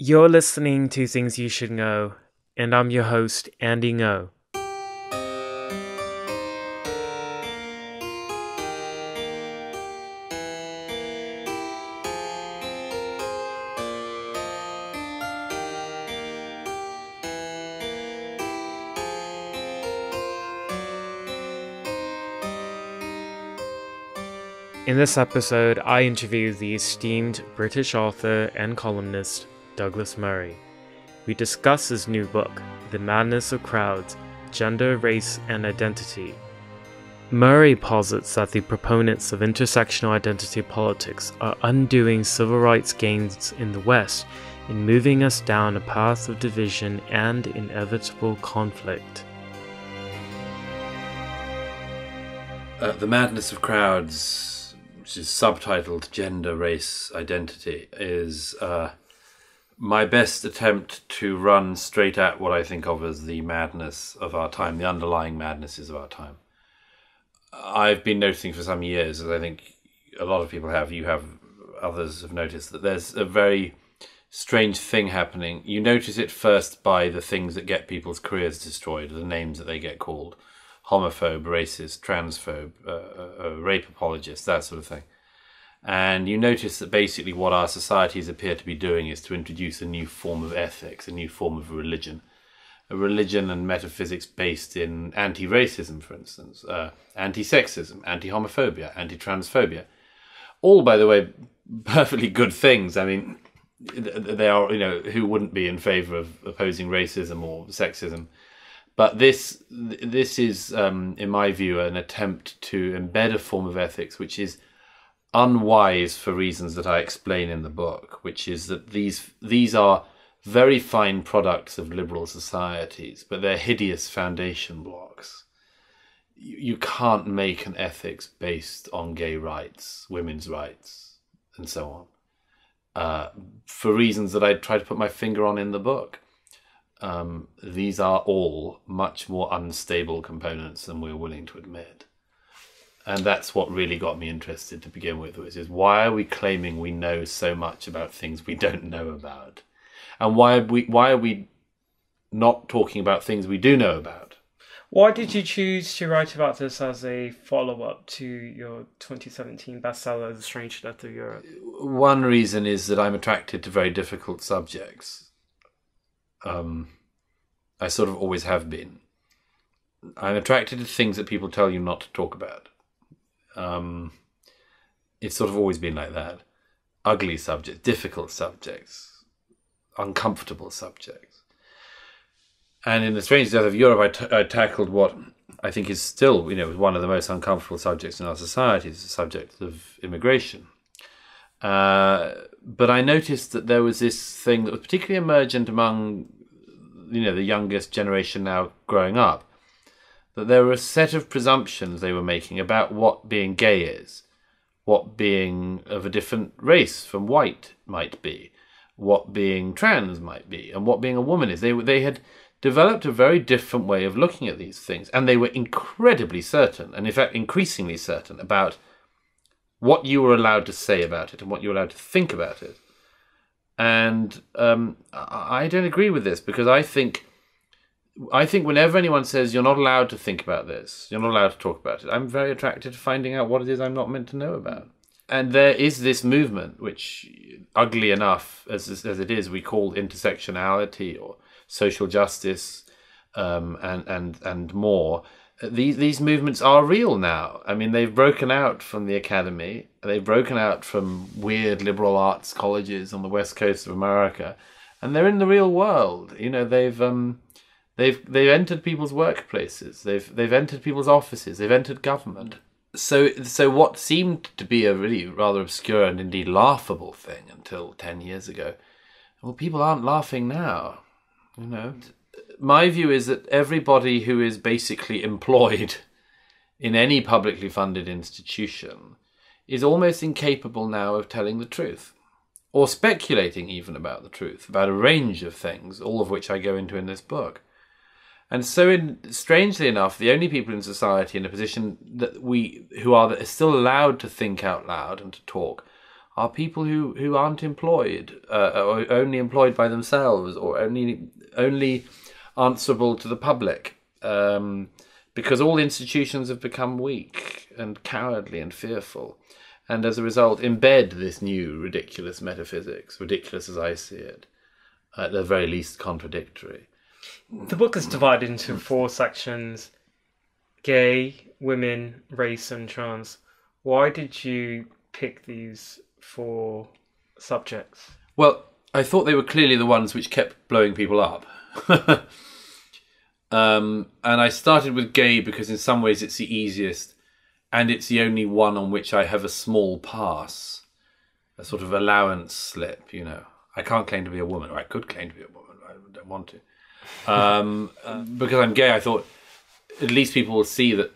You're listening to Things You Should Know, and I'm your host, Andy Ngo. In this episode, I interview the esteemed British author and columnist Douglas Murray. We discuss his new book, The Madness of Crowds, Gender, Race, and Identity. Murray posits that the proponents of intersectional identity politics are undoing civil rights gains in the West and moving us down a path of division and inevitable conflict. The Madness of Crowds, which is subtitled Gender, Race, Identity, is my best attempt to run straight at what I think of as the madness of our time, the underlying madnesses of our time. I've been noticing for some years, as I think a lot of people have, you have, others have noticed, that there's a very strange thing happening. You notice it first by the things that get people's careers destroyed, the names that they get called. Homophobe, racist, transphobe, rape apologist, that sort of thing. And you notice that basically what our societies appear to be doing is to introduce a new form of ethics, a new form of religion. A religion and metaphysics based in anti-racism, for instance, anti-sexism, anti-homophobia, anti-transphobia. All, by the way, perfectly good things. I mean, they are, who wouldn't be in favour of opposing racism or sexism? But this is, in my view, an attempt to embed a form of ethics which is unwise for reasons that I explain in the book, which is that these are very fine products of liberal societies, but they're hideous foundation blocks. You can't make an ethics based on gay rights, women's rights, and so on, for reasons that I try to put my finger on in the book. These are all much more unstable components than we're willing to admit. And that's what really got me interested to begin with, which is why are we claiming we know so much about things we don't know about? And why are we not talking about things we do know about? Why did you choose to write about this as a follow-up to your 2017 bestseller, The Strange Death of Europe? One reason is that I'm attracted to very difficult subjects. I sort of always have been. I'm attracted to things that people tell you not to talk about. It's sort of always been like that. Ugly subjects, difficult subjects, uncomfortable subjects. And in The Strange Death of Europe, I tackled what I think is still, one of the most uncomfortable subjects in our society, is the subject of immigration. But I noticed that there was this thing that was particularly emergent among, the youngest generation now growing up, that there were a set of presumptions they were making about what being gay is, what being of a different race from white might be, what being trans might be, and what being a woman is. They had developed a very different way of looking at these things, and they were incredibly certain, and in fact increasingly certain, about what you were allowed to say about it and what you were allowed to think about it. And I don't agree with this, because I think whenever anyone says you're not allowed to think about this, you're not allowed to talk about it, I'm very attracted to finding out what it is I'm not meant to know about. And there is this movement, which, ugly enough as it is, we call intersectionality or social justice, and more. These movements are real now. I mean, they've broken out from the academy. They've broken out from weird liberal arts colleges on the west coast of America, and they're in the real world. They've entered people's workplaces. They've entered people's offices. They've entered government. So what seemed to be a really rather obscure and indeed laughable thing until 10 years ago, well, people aren't laughing now. My view is that everybody who is basically employed in any publicly funded institution is almost incapable now of telling the truth, or speculating even about the truth, about a range of things, all of which I go into in this book. And so, strangely enough, the only people in society in a position who are still allowed to think out loud and to talk are people who aren't employed, or only employed by themselves, or only answerable to the public, because all institutions have become weak and cowardly and fearful, and as a result embed this new ridiculous metaphysics, ridiculous as I see it, at the very least contradictory. The book is divided into 4 sections: gay, women, race, and trans. Why did you pick these 4 subjects? Well, I thought they were clearly the ones which kept blowing people up. And I started with gay because in some ways it's the easiest, and it's the only one on which I have a small pass, a sort of allowance slip, you know. I can't claim to be a woman, or I could claim to be a woman, but I don't want to. Because I'm gay, I thought at least people will see that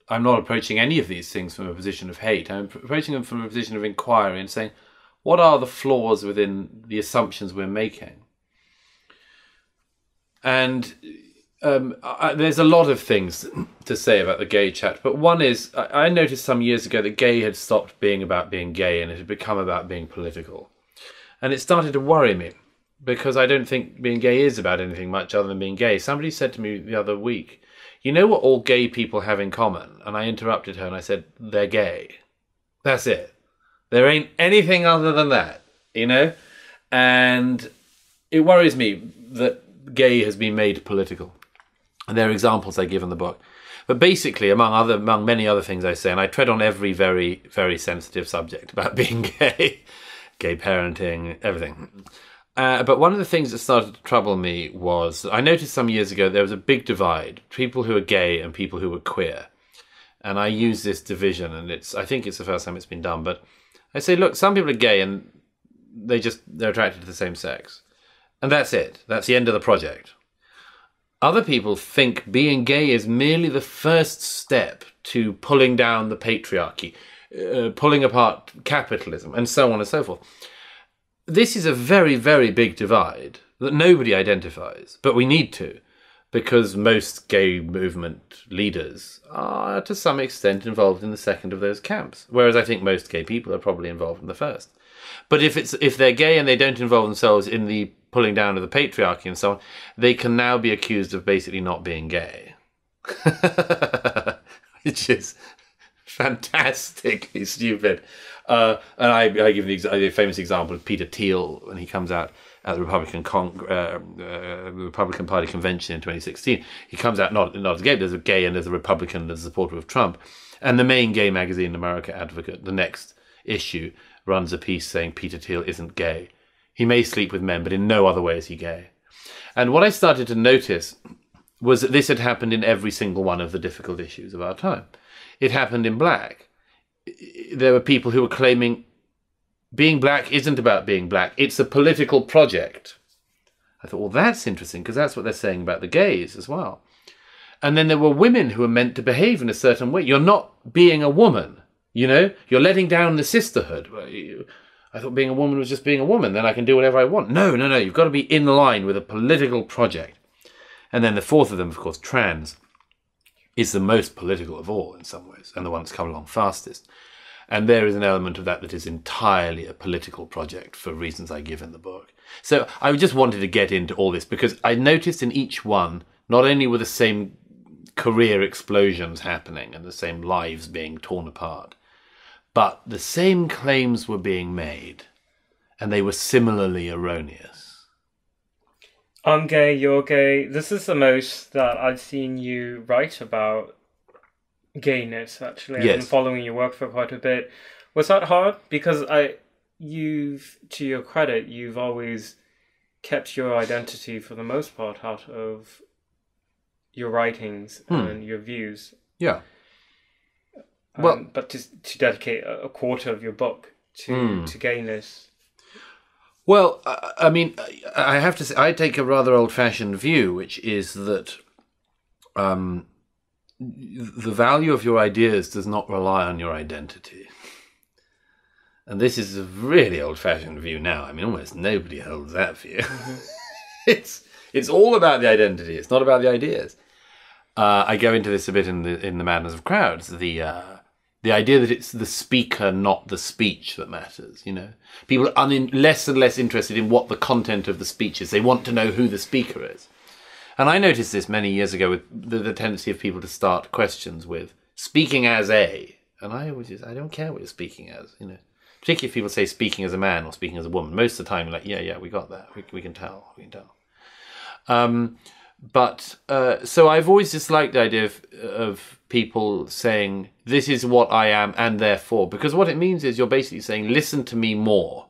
I'm not approaching any of these things from a position of hate. I'm approaching them from a position of inquiry and saying, what are the flaws within the assumptions we're making? And there's a lot of things to say about the gay chat, but one is, I noticed some years ago that gay had stopped being about being gay and it had become about being political. And it started to worry me, because I don't think being gay is about anything much other than being gay. Somebody said to me the other week, you know what all gay people have in common? And I interrupted her and I said, they're gay. That's it. There ain't anything other than that, you know? And it worries me that gay has been made political. And there are examples I give in the book. But basically, among many other things I say, and I tread on every very, very sensitive subject about being gay, gay parenting, everything. But one of the things that started to trouble me was that I noticed some years ago there was a big divide, people who were gay and people who were queer. And I use this division, and I think it's the first time it's been done, but I say, look, some people are gay and they're attracted to the same sex. And that's it. That's the end of the project. Other people think being gay is merely the first step to pulling down the patriarchy, pulling apart capitalism, and so on and so forth. This is a very, very big divide that nobody identifies, but we need to, because most gay movement leaders are to some extent involved in the second of those camps, whereas I think most gay people are probably involved in the first. But if they're gay and they don't involve themselves in the pulling down of the patriarchy and so on, they can now be accused of basically not being gay. Which is fantastically stupid. And I give the famous example of Peter Thiel when he comes out at the Republican Party convention in 2016. He comes out not as gay, there's a gay and there's a Republican, there's a supporter of Trump. And the main gay magazine in America, Advocate, the next issue, runs a piece saying Peter Thiel isn't gay. He may sleep with men, but in no other way is he gay. And what I started to notice was that this had happened in every single one of the difficult issues of our time. It happened in black. There were people who were claiming being black isn't about being black, it's a political project. I thought, well, that's interesting, because that's what they're saying about the gays as well. And then there were women who were meant to behave in a certain way. You're not being a woman, you know? You're letting down the sisterhood. I thought being a woman was just being a woman, then I can do whatever I want. No, you've got to be in line with a political project. And then the fourth of them, of course, trans, is the most political of all in some ways, and the one that's come along fastest. And there is an element of that is entirely a political project for reasons I give in the book. So I just wanted to get into all this because I noticed in each one, not only were the same career explosions happening and the same lives being torn apart, but the same claims were being made, and they were similarly erroneous. I'm gay, you're gay. This is the most that I've seen you write about gayness, actually. Yes. I've been following your work for quite a bit. Was that hard? Because to your credit, you've always kept your identity for the most part out of your writings and your views. Yeah. Well, but to dedicate a quarter of your book to gayness. Well, I mean, I have to say, I take a rather old-fashioned view, which is that the value of your ideas does not rely on your identity. And this is a really old-fashioned view now. I mean, almost nobody holds that view. Mm-hmm. It's all about the identity. It's not about the ideas. I go into this a bit in the Madness of Crowds. The idea that it's the speaker, not the speech, that matters, you know. People are less and less interested in what the content of the speech is. They want to know who the speaker is. And I noticed this many years ago with the tendency of people to start questions with speaking as a. And I don't care what you're speaking as, you know. Particularly if people say speaking as a man or speaking as a woman. Most of the time, you're like, yeah, we got that. We can tell. So I've always disliked the idea of people saying, this is what I am and therefore, because what it means is you're basically saying, listen to me more.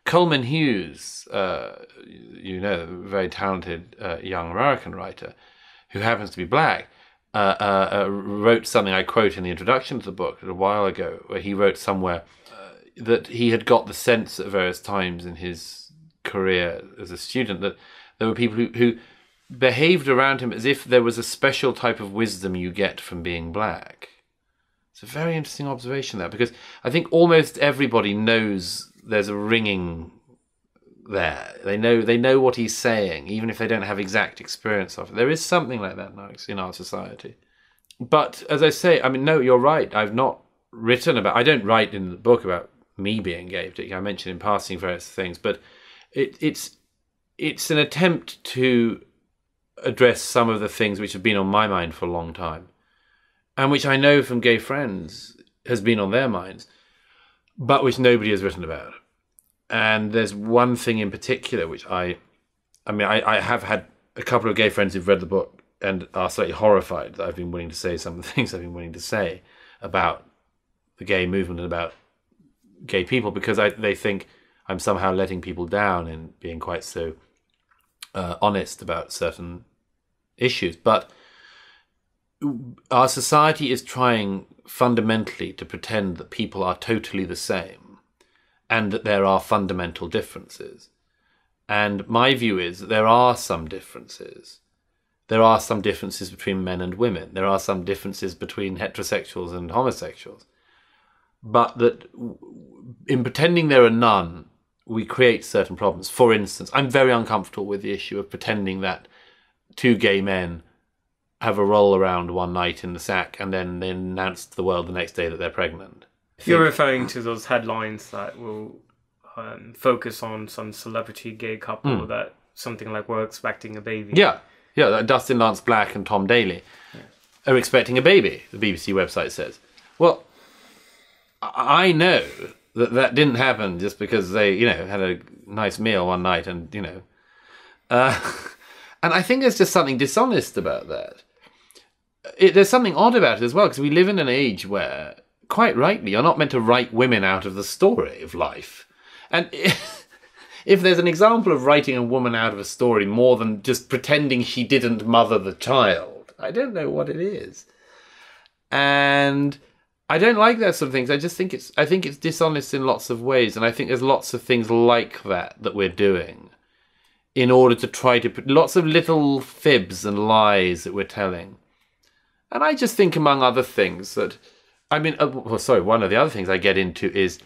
Coleman Hughes, very talented young American writer who happens to be black, wrote something I quote in the introduction to the book a while ago, where he wrote somewhere that he had got the sense at various times in his career as a student that there were people who behaved around him as if there was a special type of wisdom you get from being black. It's a very interesting observation there, because I think almost everybody knows there's a ringing there. They know what he's saying, even if they don't have exact experience of it. There is something like that now in our society. But as I say, I mean, no, you're right. I don't write in the book about me being gay. I mentioned in passing various things, but it's an attempt to address some of the things which have been on my mind for a long time, and which I know from gay friends has been on their minds, but which nobody has written about. And there's one thing in particular which I have had a couple of gay friends who've read the book and are slightly horrified that I've been willing to say some of the things I've been willing to say about the gay movement and about gay people, because they think I'm somehow letting people down in being quite so honest about certain issues. But our society is trying fundamentally to pretend that people are totally the same and that there are fundamental differences. And my view is that there are some differences. There are some differences between men and women. There are some differences between heterosexuals and homosexuals. But that in pretending there are none, we create certain problems. For instance, I'm very uncomfortable with the issue of pretending that two gay men have a roll around one night in the sack and then they announce to the world the next day that they're pregnant. You're referring to those headlines that will focus on some celebrity gay couple that something like we're expecting a baby. Yeah, Dustin Lance Black and Tom Daley are expecting a baby, the BBC website says. Well, I know that didn't happen just because they, had a nice meal one night and, and I think there's just something dishonest about that. There's something odd about it as well, because we live in an age where, quite rightly, you're not meant to write women out of the story of life. And if there's an example of writing a woman out of a story more than just pretending she didn't mother the child, I don't know what it is. And I don't like that sort of things. I think it's dishonest in lots of ways, and I think there's lots of things like that we're doing in order to try to put lots of little fibs and lies that we're telling. And I just think, among other things, that one of the other things I get into is,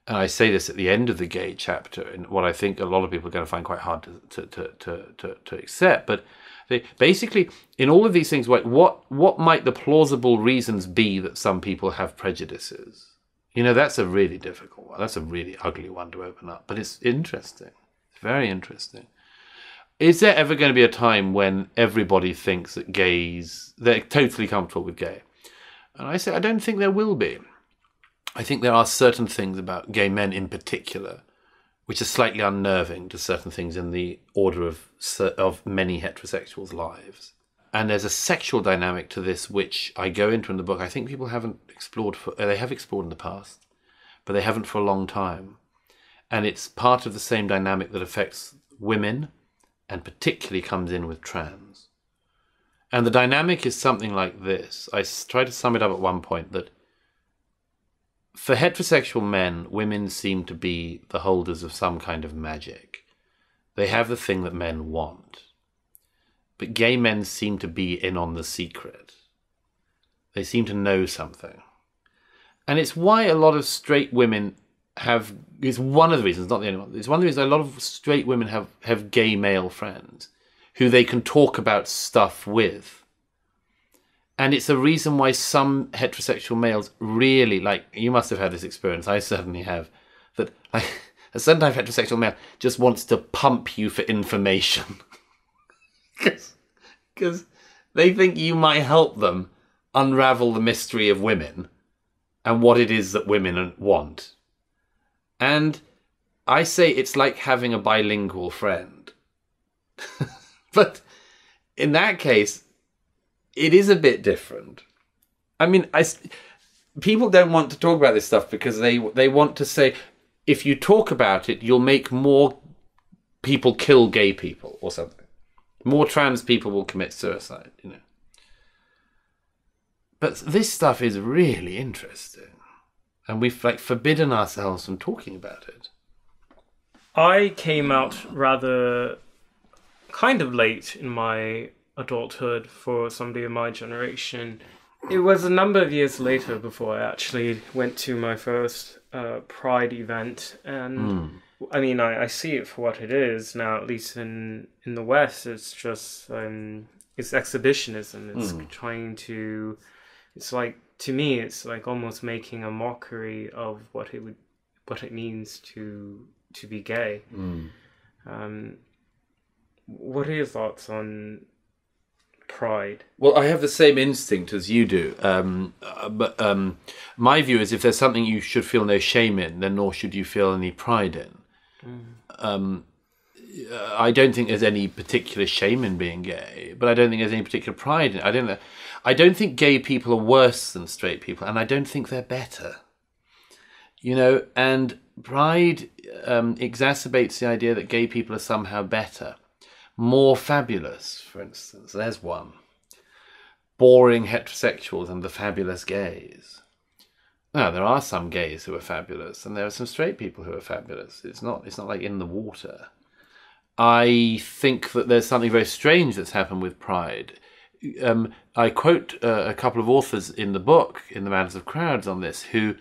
and I say this at the end of the gay chapter, and what I think a lot of people are going to find quite hard to accept, but basically, in all of these things, what might the plausible reasons be that some people have prejudices? That's a really difficult one. That's a really ugly one to open up, but it's interesting. It's very interesting. Is there ever going to be a time when everybody thinks that they're totally comfortable with gay? And I say, I don't think there will be. I think there are certain things about gay men in particular which are slightly unnerving to certain things in the order of many heterosexuals' lives. And there's a sexual dynamic to this which I go into in the book. I think people haven't explored. They have explored in the past, but they haven't for a long time. And it's part of the same dynamic that affects women and particularly comes in with trans. And the dynamic is something like this. I try to sum it up at one point that for heterosexual men, women seem to be the holders of some kind of magic. They have the thing that men want. But gay men seem to be in on the secret. They seem to know something. And it's why a lot of straight women it's one of the reasons, not the only one, it's one of the reasons a lot of straight women have gay male friends who they can talk about stuff with. And it's a reason why some heterosexual males really, like, you must have had this experience, I certainly have, that like, a certain type of heterosexual male just wants to pump you for information. Because they think you might help them unravel the mystery of women and what it is that women want. And I say it's like having a bilingual friend. But in that case, it is a bit different. I mean, people don't want to talk about this stuff because they want to say, if you talk about it, you'll make more people kill gay people or something. More trans people will commit suicide, you know. But this stuff is really interesting. And we've like forbidden ourselves from talking about it. I came out rather kind of late in my adulthood for somebody of my generation. It was a number of years later before I actually went to my first Pride event. And I mean, I see it for what it is now, at least in the West. It's just, it's exhibitionism. It's trying to, it's like, to me, it's like almost making a mockery of what it means to be gay. What are your thoughts on Pride? Well, I have the same instinct as you do. But my view is if there's something you should feel no shame in, then nor should you feel any pride in. I don't think there's any particular shame in being gay, but I don't think there's any particular pride in it. I don't think gay people are worse than straight people, and I don't think they're better. You know, and pride exacerbates the idea that gay people are somehow better. More fabulous, for instance. There's one. Boring heterosexuals and the fabulous gays. Now, there are some gays who are fabulous, and there are some straight people who are fabulous. It's not like in the water. I think that there's something very strange that's happened with pride. I quote a couple of authors in the book, in The Madness of Crowds, on this, who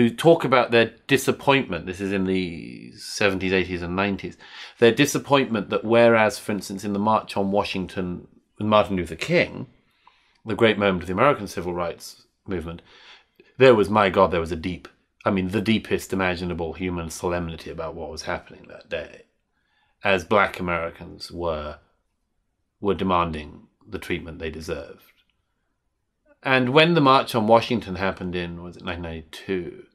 talk about their disappointment. This is in the 70s, 80s and 90s. Their disappointment that whereas, for instance, in the March on Washington with Martin Luther King, the great moment of the American civil rights movement, there was the deepest imaginable human solemnity about what was happening that day, as black Americans were demanding the treatment they deserved. And when the March on Washington happened in, was it 1992,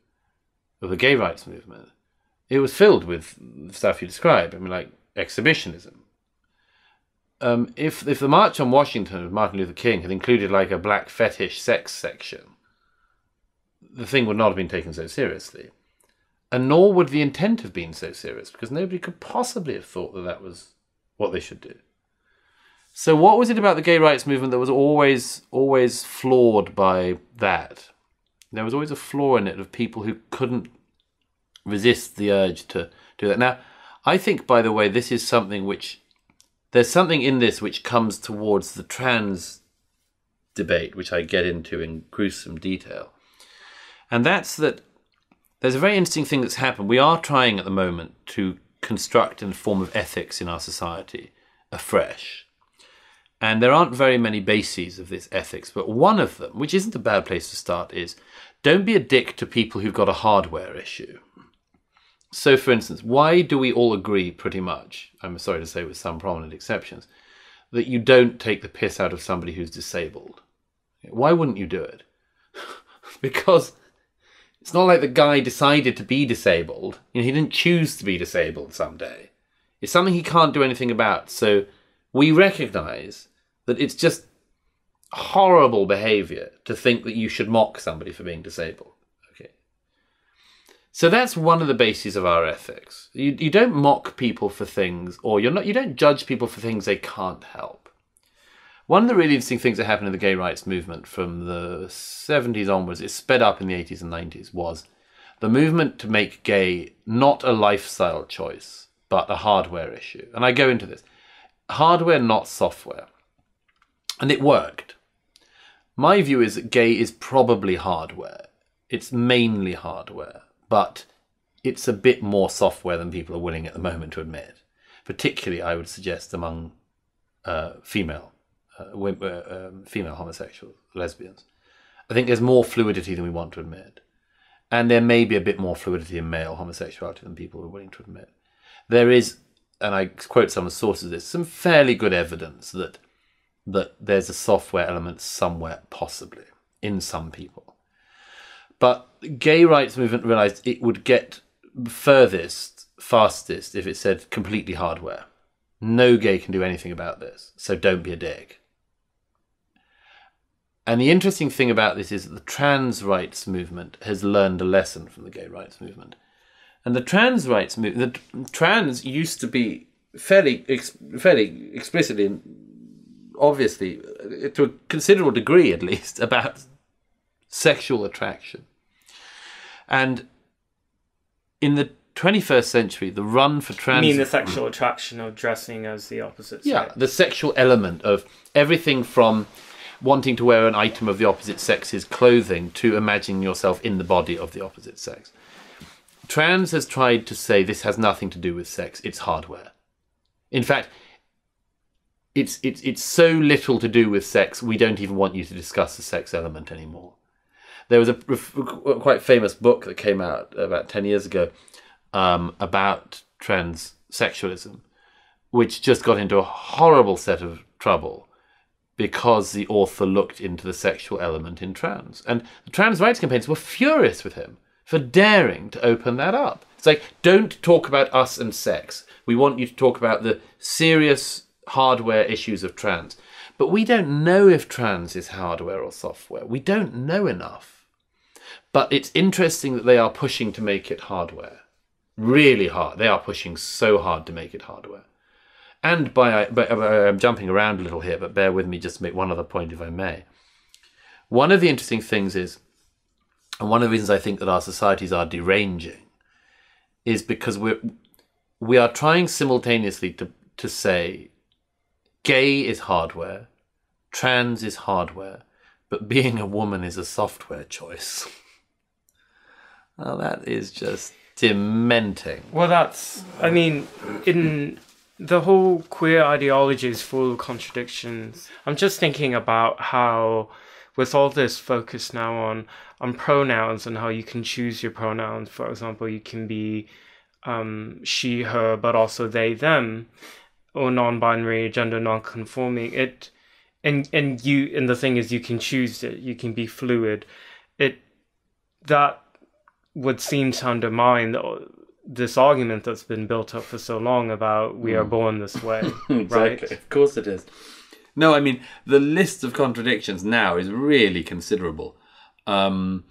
of the gay rights movement, it was filled with the stuff you describe. I mean, like exhibitionism. If the March on Washington of Martin Luther King had included like a black fetish sex section, the thing would not have been taken so seriously. And nor would the intent have been so serious, because nobody could possibly have thought that that was what they should do. So what was it about the gay rights movement that was always flawed by that? There was always a flaw in it of people who couldn't resist the urge to do that. Now, I think, by the way, this is something there's something in this which comes towards the trans debate, which I get into in gruesome detail. And that's that there's a very interesting thing that's happened. We are trying at the moment to construct a form of ethics in our society afresh. And there aren't very many bases of this ethics, but one of them, which isn't a bad place to start, is don't be a dick to people who've got a hardware issue. So, for instance, why do we all agree pretty much, I'm sorry to say with some prominent exceptions, that you don't take the piss out of somebody who's disabled? Why wouldn't you do it? Because it's not like the guy decided to be disabled. He didn't choose to be disabled someday. It's something he can't do anything about. So we recognise that it's just horrible behaviour to think that you should mock somebody for being disabled. Okay. So that's one of the bases of our ethics. You don't mock people for things, or you don't judge people for things they can't help. One of the really interesting things that happened in the gay rights movement from the 70s onwards, it sped up in the 80s and 90s, was the movement to make gay not a lifestyle choice, but a hardware issue. And I go into this. Hardware, not software. And it worked. My view is that gay is probably hardware. It's mainly hardware, but it's a bit more software than people are willing at the moment to admit. Particularly, I would suggest, among female female homosexuals, lesbians. I think there's more fluidity than we want to admit. And there may be a bit more fluidity in male homosexuality than people are willing to admit. There is, and I quote some sources of this, some fairly good evidence that there's a software element somewhere, possibly, in some people. But gay rights movement realised it would get furthest, fastest, if it said completely hardware. No gay can do anything about this, so don't be a dick. And the interesting thing about this is that the trans rights movement has learned a lesson from the gay rights movement. And the trans rights movement, the trans used to be fairly explicitly and obviously, to a considerable degree at least, about sexual attraction. And in the 21st century, the run for trans... You mean the sexual attraction of dressing as the opposite sex? Yeah, the sexual element of everything from wanting to wear an item of the opposite sex's clothing to imagining yourself in the body of the opposite sex. Trans has tried to say this has nothing to do with sex, it's hardware. In fact, it's so little to do with sex, we don't even want you to discuss the sex element anymore. There was a quite famous book that came out about 10 years ago about transsexualism, which just got into a horrible set of trouble because the author looked into the sexual element in trans. And the trans rights campaigns were furious with him for daring to open that up. It's like, don't talk about us and sex. We want you to talk about the serious hardware issues of trans. But we don't know if trans is hardware or software. We don't know enough. But it's interesting that they are pushing to make it hardware. Really hard. They are pushing so hard to make it hardware. And I'm jumping around a little here, but bear with me just to make one other point, if I may. One of the interesting things is, and one of the reasons I think that our societies are deranging, is because we are trying simultaneously to say gay is hardware, trans is hardware, but being a woman is a software choice. Well, that is just dementing. Well, in the whole queer ideology is full of contradictions. I'm just thinking about how, with all this focus now on pronouns and how you can choose your pronouns. For example, you can be she, her, but also they, them, or non-binary, gender non-conforming. And the thing is, you can choose it. You can be fluid. That would seem to undermine this argument that's been built up for so long about we are born this way, exactly. Right? Of course it is. No, I mean, the list of contradictions now is really considerable. And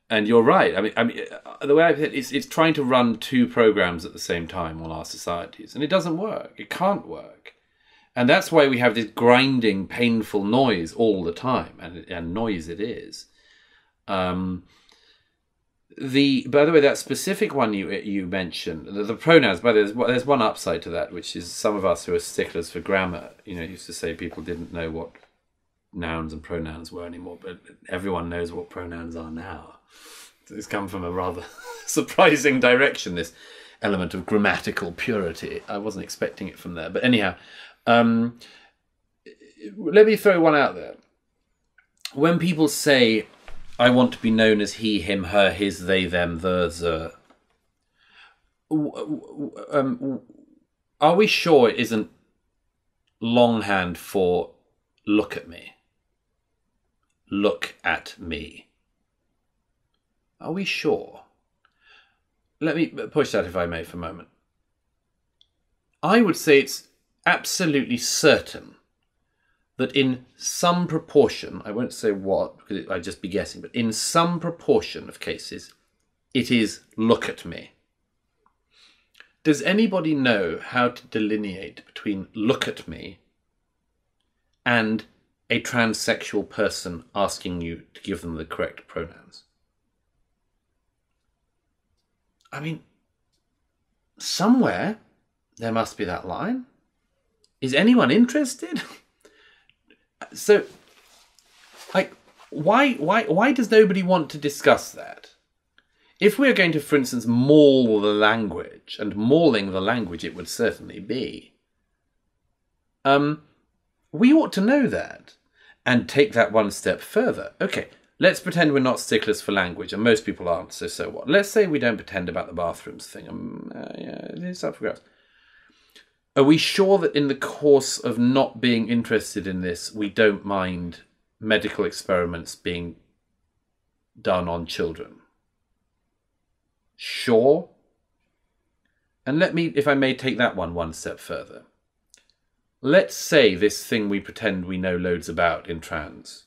you're right. I mean, the way I put it, it's trying to run two programs at the same time on our societies. And it doesn't work. It can't work. And that's why we have this grinding, painful noise all the time. And noise it is. By the way, that specific one you mentioned, the pronouns, by the way, there's one upside to that, which is some of us who are sticklers for grammar, used to say people didn't know what nouns and pronouns were anymore, but everyone knows what pronouns are now. It's come from a rather surprising direction, this element of grammatical purity. I wasn't expecting it from there. But anyhow, let me throw one out there. When people say, I want to be known as he, him, her, his, they, them, the. Are we sure it isn't longhand for look at me? Look at me. Are we sure? Let me push that, if I may, for a moment. I would say it's absolutely certain that in some proportion, I won't say what, because I'd just be guessing, but in some proportion of cases, it is look at me. Does anybody know how to delineate between look at me and a transsexual person asking you to give them the correct pronouns? I mean, somewhere there must be that line. Is anyone interested? So, why does nobody want to discuss that? If we're going to, for instance, maul the language, and mauling the language it would certainly be, we ought to know that and take that one step further. Okay, let's pretend we're not sticklers for language, and most people aren't, so what? Let's say we don't pretend about the bathrooms thing. It's up for grabs. Are we sure that in the course of not being interested in this, we don't mind medical experiments being done on children? Sure. And let me, if I may, take that one step further. Let's say this thing we pretend we know loads about in trans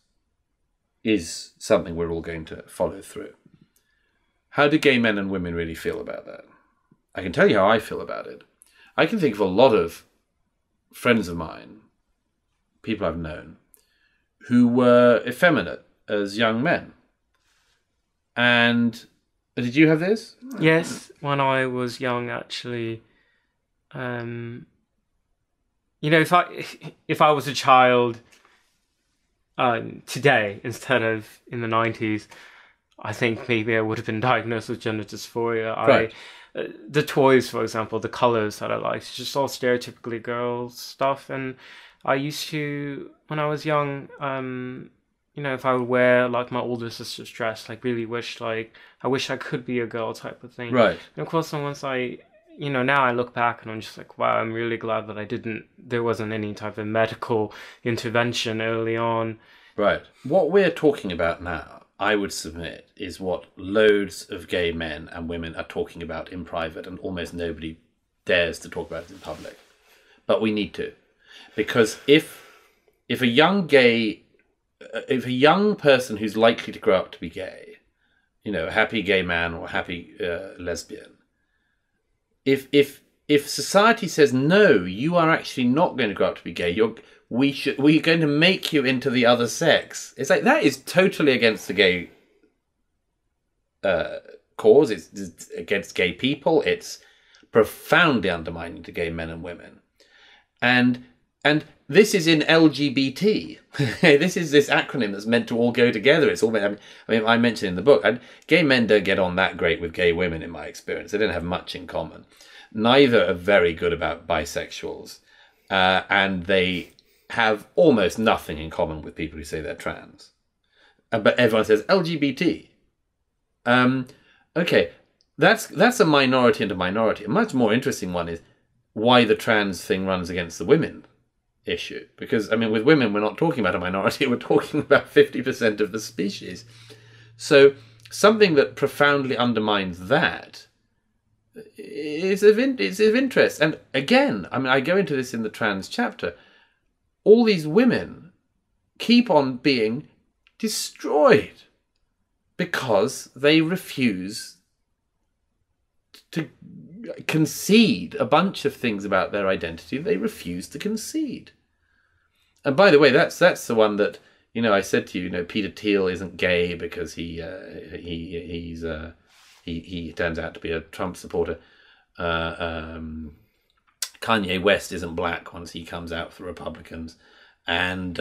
is something we're all going to follow through. How do gay men and women really feel about that? I can tell you how I feel about it. I can think of a lot of friends of mine, people I've known, who were effeminate as young men. And did you have this? Yes, when I was young, actually. You know, if I was a child today instead of in the 90s, I think maybe I would have been diagnosed with gender dysphoria. Right. The toys, for example, the colours that I liked, just all stereotypically girl stuff. And I used to, when I was young, you know, if I would wear like my older sister's dress, like really wish I wish I could be a girl type of thing. Right. And of course, then once you know, now I look back and I'm just like, wow, I'm really glad that there wasn't any type of medical intervention early on. Right. What we're talking about now, I would submit, is what loads of gay men and women are talking about in private, and almost nobody dares to talk about it in public. But we need to. Because if a young person who's likely to grow up to be gay, you know, a happy gay man or a happy lesbian, if society says, no, you are actually not going to grow up to be gay, we're going to make you into the other sex. It's like, that is totally against the gay cause. It's against gay people. It's profoundly undermining to gay men and women. And this is in LGBT. This is this acronym that's meant to all go together. It's all. I mean, I mentioned in the book, gay men don't get on that great with gay women, in my experience. They don't have much in common. Neither are very good about bisexuals, and they have almost nothing in common with people who say they're trans. But everyone says LGBT. Okay, that's a minority and a minority. A much more interesting one is why the trans thing runs against the women issue. Because, I mean, with women, we're not talking about a minority, we're talking about 50% of the species. So something that profoundly undermines that is of interest. And again, I mean, I go into this in the trans chapter. All these women keep on being destroyed because they refuse to concede a bunch of things about their identity. They refuse to concede. And by the way, that's the one that, you know, I said to you, you know, Peter Thiel isn't gay because he turns out to be a Trump supporter. Kanye West isn't black once he comes out for Republicans. And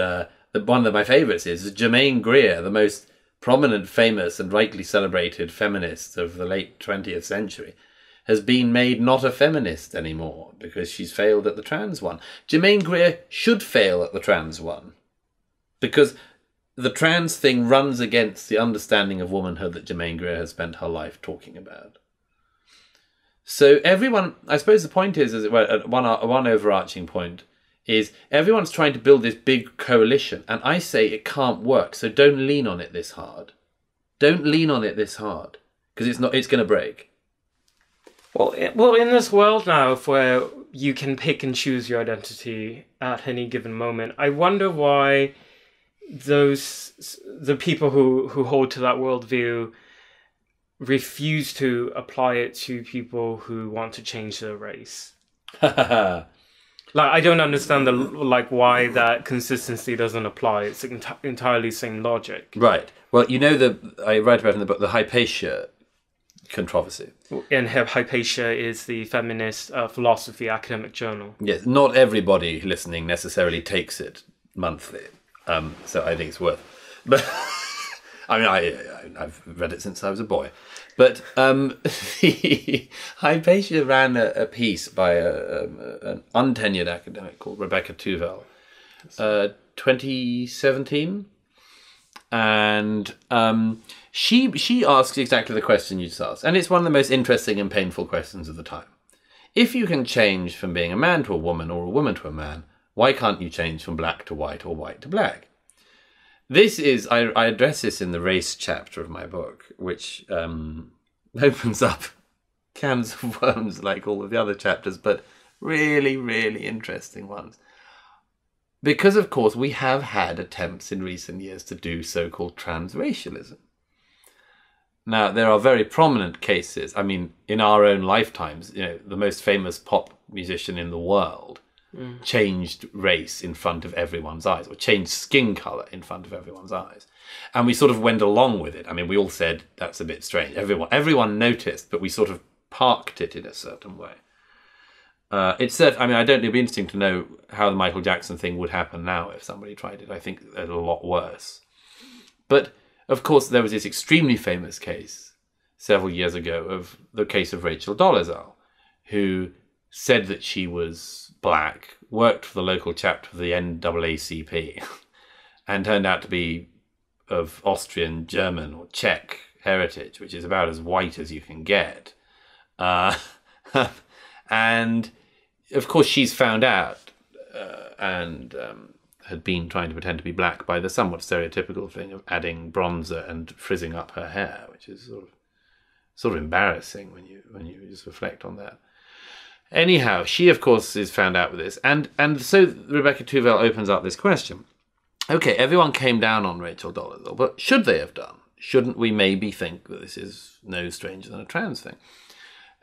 one of my favourites is Germaine Greer, the most prominent, famous and rightly celebrated feminist of the late 20th century, has been made not a feminist anymore because she's failed at the trans one. Germaine Greer should fail at the trans one because the trans thing runs against the understanding of womanhood that Germaine Greer has spent her life talking about. So everyone, I suppose the point is one overarching point is everyone's trying to build this big coalition, and I say it can't work, so don't lean on it this hard. Don't lean on it this hard, because it's going to break. Well, in this world now where you can pick and choose your identity at any given moment, I wonder why the people who hold to that worldview refuse to apply it to people who want to change their race. Like, I don't understand why that consistency doesn't apply. It's entirely same logic. Right. Well, you know, I write about in the book the Hypatia controversy. And Hypatia is the feminist philosophy academic journal. Yes, not everybody listening necessarily takes it monthly, so I think it's worth. But I mean, I've read it since I was a boy. But Hypatia ran a piece by an untenured academic called Rebecca Tuvel, 2017. And she asks exactly the question you just asked. And it's one of the most interesting and painful questions of the time. If you can change from being a man to a woman or a woman to a man, why can't you change from black to white or white to black? This is, I address this in the race chapter of my book, which opens up cans of worms like all of the other chapters, but really, really interesting ones. Because, of course, we have had attempts in recent years to do so-called transracialism. Now, there are very prominent cases. I mean, in our own lifetimes, the most famous pop musician in the world changed race in front of everyone's eyes, or changed skin colour in front of everyone's eyes. And we sort of went along with it. I mean, we all said, that's a bit strange. Everyone noticed, but we sort of parked it in a certain way. It'd be interesting to know how the Michael Jackson thing would happen now if somebody tried it. I think it's a lot worse. But, of course, there was this extremely famous case several years ago of the case of Rachel Dolezal, who said that she was black, worked for the local chapter of the NAACP, and turned out to be of Austrian, German, or Czech heritage, which is about as white as you can get. And, of course, she's found out and had been trying to pretend to be black by the somewhat stereotypical thing of adding bronzer and frizzing up her hair, which is sort of embarrassing when you just reflect on that. Anyhow, she, of course, is found out with this. And so Rebecca Tuvel opens up this question. Okay, everyone came down on Rachel Dolezal, but should they have done? Shouldn't we maybe think that this is no stranger than a trans thing?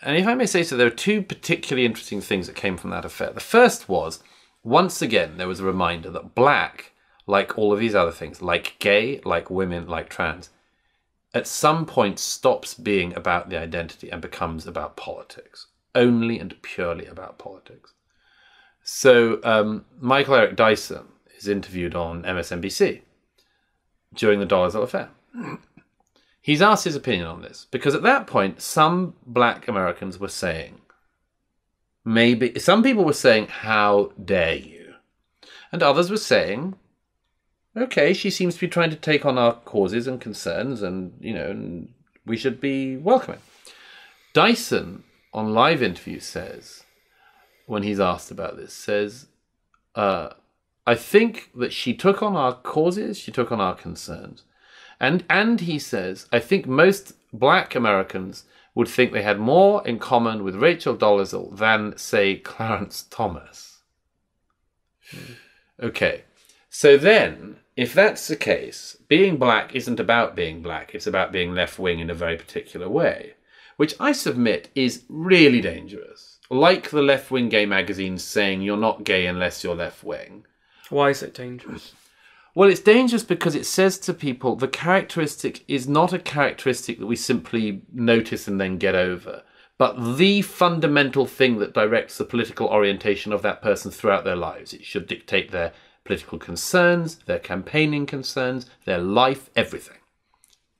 And if I may say so, there are two particularly interesting things that came from that affair. The first was, once again, there was a reminder that black, like all of these other things, like gay, like women, like trans, at some point stops being about the identity and becomes about politics. Only and purely about politics. So Michael Eric Dyson is interviewed on MSNBC during the Dolezal affair. He's asked his opinion on this, because at that point, some black Americans were saying, some people were saying, how dare you? And others were saying, okay, she seems to be trying to take on our causes and concerns, and, and we should be welcoming. Dyson, on live interview, says, when he's asked about this, says, I think that she took on our causes, she took on our concerns. And he says, I think most black Americans would think they had more in common with Rachel Dolezal than, say, Clarence Thomas. Okay, so then, if that's the case, being black isn't about being black, it's about being left-wing in a very particular way, which I submit is really dangerous. Like the left-wing gay magazines saying you're not gay unless you're left-wing. Why is it dangerous? Well, it's dangerous because it says to people the characteristic is not a characteristic that we simply notice and then get over, but the fundamental thing that directs the political orientation of that person throughout their lives. It should dictate their political concerns, their campaigning concerns, their life, everything.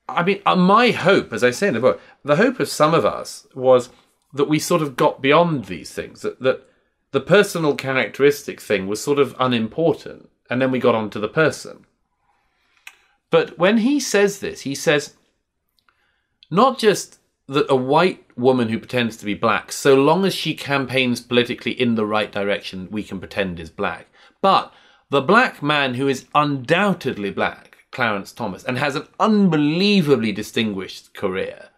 I mean, my hope, as I say in the book, the hope of some of us was that we sort of got beyond these things, that the personal characteristic thing was sort of unimportant. And then we got on to the person. But when he says this, he says not just that a white woman who pretends to be black, so long as she campaigns politically in the right direction, we can pretend is black. But the black man who is undoubtedly black, Clarence Thomas, and has an unbelievably distinguished career,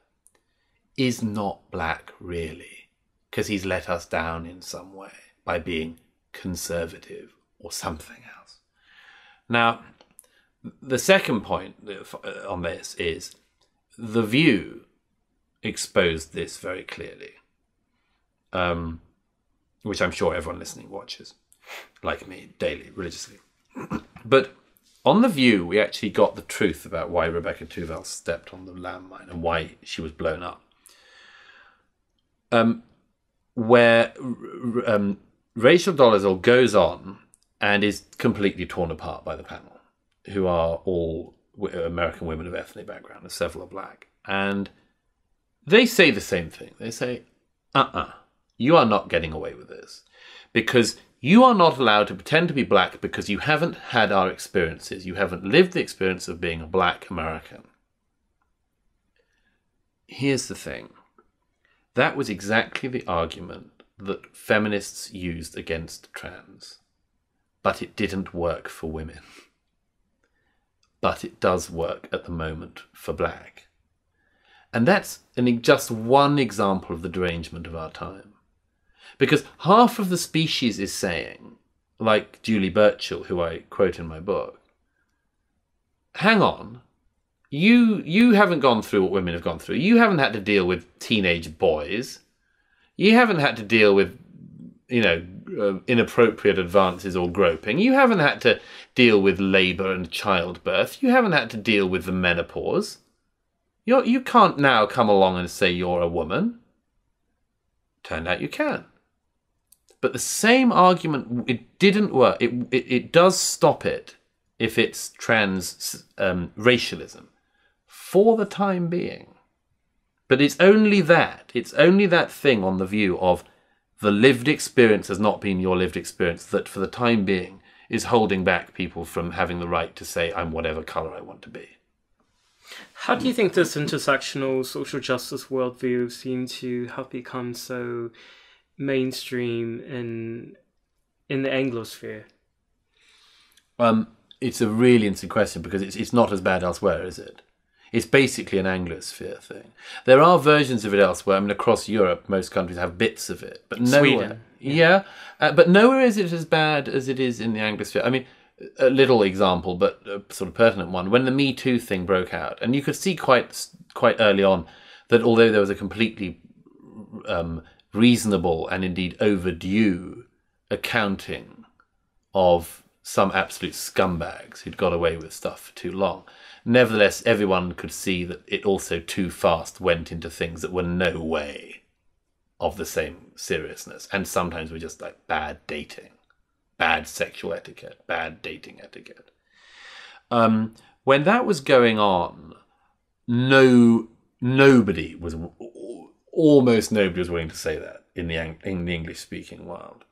is not black really, because he's let us down in some way by being conservative or something else. Now, the second point on this is The View exposed this very clearly, which I'm sure everyone listening watches, like me, daily, religiously. But on The View, we actually got the truth about why Rebecca Tuvel stepped on the landmine and why she was blown up. Where Rachel Dolezal goes on and is completely torn apart by the panel, who are all American women of ethnic background, and several are black. And they say the same thing. They say, you are not getting away with this, because You are not allowed to pretend to be black because you haven't had our experiences. You haven't lived the experience of being a black American. Here's the thing. That was exactly the argument that feminists used against trans. But it didn't work for women. But it does work at the moment for black. And that's just one example of the derangement of our time. Because half of the species is saying, like Julie Burchill, who I quote in my book, hang on, you haven't gone through what women have gone through. You haven't had to deal with teenage boys. You haven't had to deal with, inappropriate advances or groping. You haven't had to deal with labour and childbirth. You haven't had to deal with the menopause. You can't now come along and say you're a woman. Turned out you can. But the same argument, it didn't work. It does stop it if it's trans racialism for the time being. But it's only that. It's only that thing on the view of the lived experience has not been your lived experience that for the time being is holding back people from having the right to say, I'm whatever colour I want to be. How do you think this intersectional social justice worldview seemed to have become so mainstream in the Anglosphere? It's a really interesting question because it's not as bad elsewhere, is it? It's basically an Anglosphere thing. There are versions of it elsewhere. I mean, across Europe, most countries have bits of it, but nowhere. Sweden. Yeah, but nowhere is it as bad as it is in the Anglosphere. I mean, a little example, but a sort of pertinent one. When the Me Too thing broke out, and you could see quite early on that although there was a completely reasonable and indeed overdue accounting of some absolute scumbags who'd got away with stuff for too long, nevertheless, everyone could see that it also too fast went into things that were no way of the same seriousness, and sometimes were just like bad dating. Bad sexual etiquette, bad dating etiquette. When that was going on, almost nobody was willing to say that in the English-speaking world.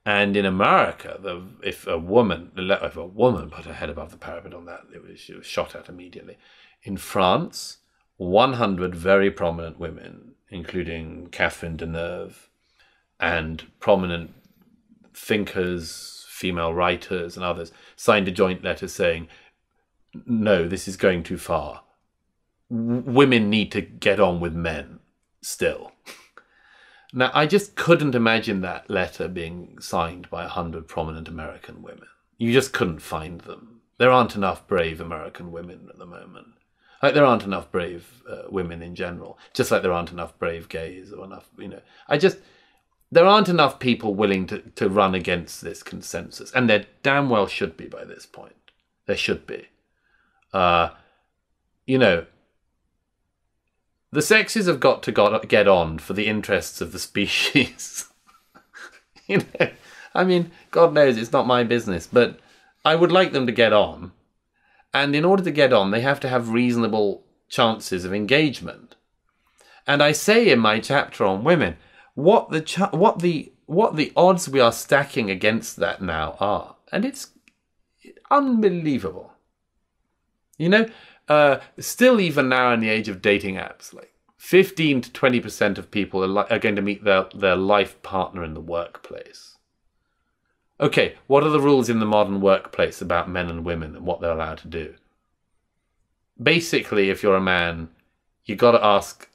And in America, if a woman put her head above the parapet on that, she was shot at immediately. In France, 100 very prominent women, including Catherine Deneuve, and prominent thinkers, female writers and others, signed a joint letter saying, no, this is going too far. Women need to get on with men still. Now, I just couldn't imagine that letter being signed by 100 prominent American women. You just couldn't find them. There aren't enough brave American women at the moment. Like, there aren't enough brave women in general, just like there aren't enough brave gays or enough, there aren't enough people willing to run against this consensus. And there damn well should be by this point. There should be. The sexes have got to get on for the interests of the species. I mean, God knows it's not my business, but I would like them to get on. And in order to get on, they have to have reasonable chances of engagement. And I say in my chapter on women, what the odds we are stacking against that now are, and it's unbelievable. Still even now in the age of dating apps, like 15 to 20% of people are going to meet their life partner in the workplace. Okay, what are the rules in the modern workplace about men and women and what they're allowed to do? Basically, if you're a man, you got to ask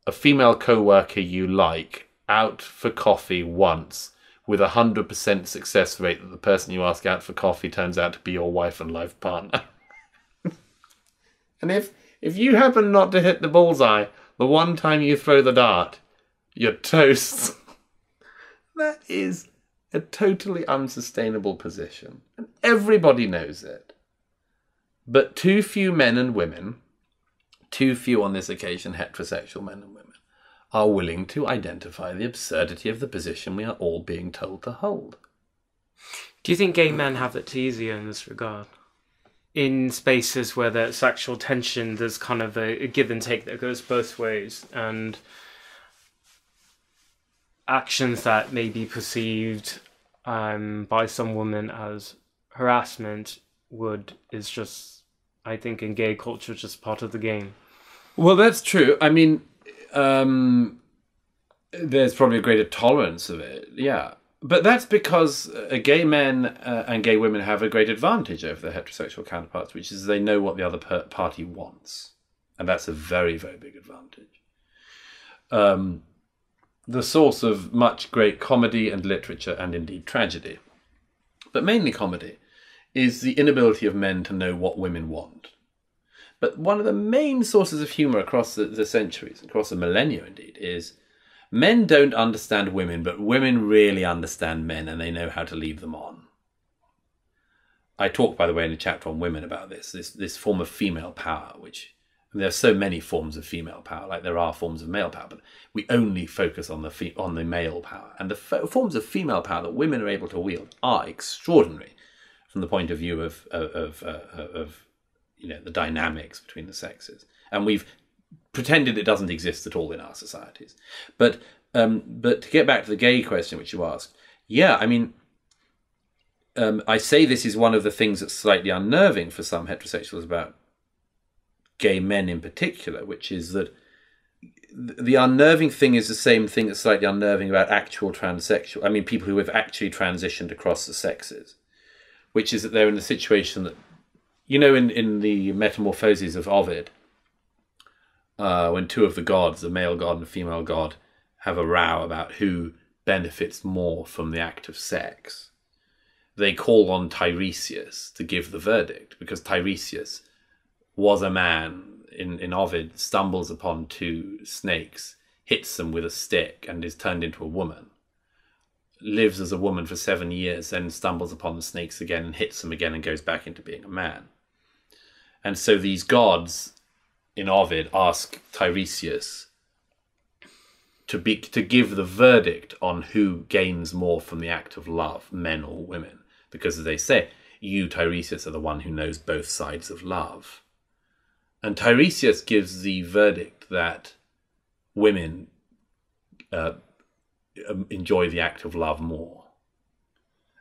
a female co-worker you like out for coffee once with 100% success rate that the person you ask out for coffee turns out to be your wife and life partner. And if you happen not to hit the bullseye the one time you throw the dart, you're toast. That is a totally unsustainable position. And everybody knows it. But too few men and women, too few on this occasion heterosexual men and women, are willing to identify the absurdity of the position we are all being told to hold. Do you think gay men have it easier in this regard? In spaces where there's sexual tension, there's kind of a give and take that goes both ways, and actions that may be perceived by some women as harassment is just, I think, in gay culture, just part of the game. Well, that's true. I mean, there's probably a greater tolerance of it, yeah. But that's because gay men and gay women have a great advantage over their heterosexual counterparts, which is they know what the other party wants. And that's a very, very big advantage. The source of much great comedy and literature, and indeed tragedy, but mainly comedy, is the inability of men to know what women want. But one of the main sources of humour across the centuries, across the millennia indeed, is men don't understand women, but women really understand men, and they know how to lead them on. I talk, by the way, in a chapter on women about this form of female power, which, and there are so many forms of female power, like there are forms of male power, but we only focus on the male power. And the forms of female power that women are able to wield are extraordinary from the point of view of the dynamics between the sexes. And we've pretended it doesn't exist at all in our societies. But to get back to the gay question which you asked, yeah, I mean, I say this is one of the things that's slightly unnerving for some heterosexuals about gay men in particular, which is that the unnerving thing is the same thing that's slightly unnerving about actual transsexual. I mean, people who have actually transitioned across the sexes, which is that they're in the situation that, in the Metamorphoses of Ovid, when two of the gods, the male god and the female god, have a row about who benefits more from the act of sex, they call on Tiresias to give the verdict, because Tiresias was a man in Ovid, stumbles upon two snakes, hits them with a stick, and is turned into a woman. Lives as a woman for 7 years, then stumbles upon the snakes again and hits them again and goes back into being a man. And so these gods in Ovid ask Tiresias to give the verdict on who gains more from the act of love, men or women. Because as they say, you, Tiresias, are the one who knows both sides of love. And Tiresias gives the verdict that women enjoy the act of love more.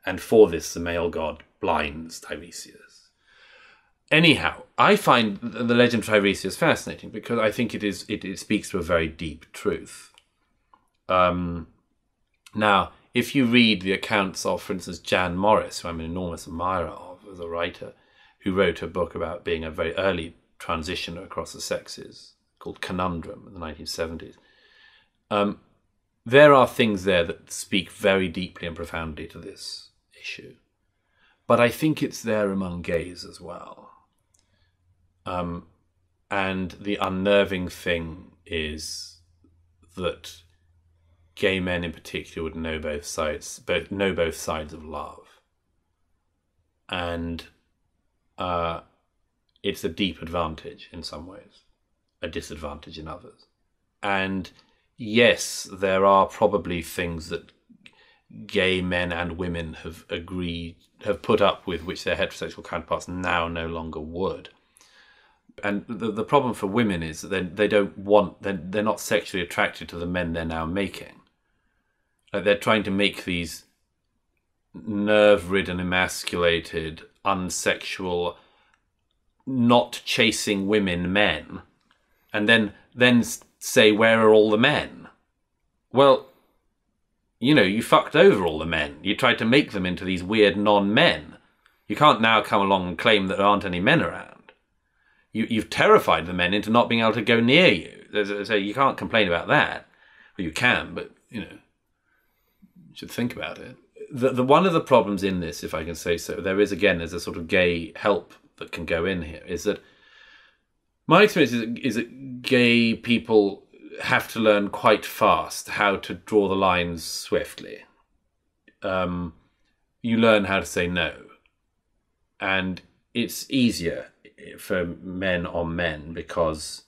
And for this, the male god blinds Tiresias. Anyhow, I find the legend of Tiresias fascinating because I think it speaks to a very deep truth. Now, if you read the accounts of, for instance, Jan Morris, who I'm an enormous admirer of as a writer, who wrote a book about being a very early transitioner across the sexes called Conundrum in the 1970s, there are things there that speak very deeply and profoundly to this issue. But I think it's there among gays as well. And the unnerving thing is that gay men in particular would know both sides of love. And it's a deep advantage in some ways, a disadvantage in others. And yes, there are probably things that gay men and women have put up with, which their heterosexual counterparts now no longer would. And the problem for women is that they're not sexually attracted to the men they're now making. Like they're trying to make these nerve-ridden, emasculated, unsexual, not chasing women men, and then say, where are all the men? Well, you fucked over all the men. You tried to make them into these weird non-men. You can't now come along and claim that there aren't any men around. You've terrified the men into not being able to go near you. So you can't complain about that. Well, you can, but, you should think about it. One of the problems in this, if I can say so, there's a sort of gay help that can go in here, is that my experience is that gay people have to learn quite fast how to draw the lines swiftly. You learn how to say no. And it's easier for men on men because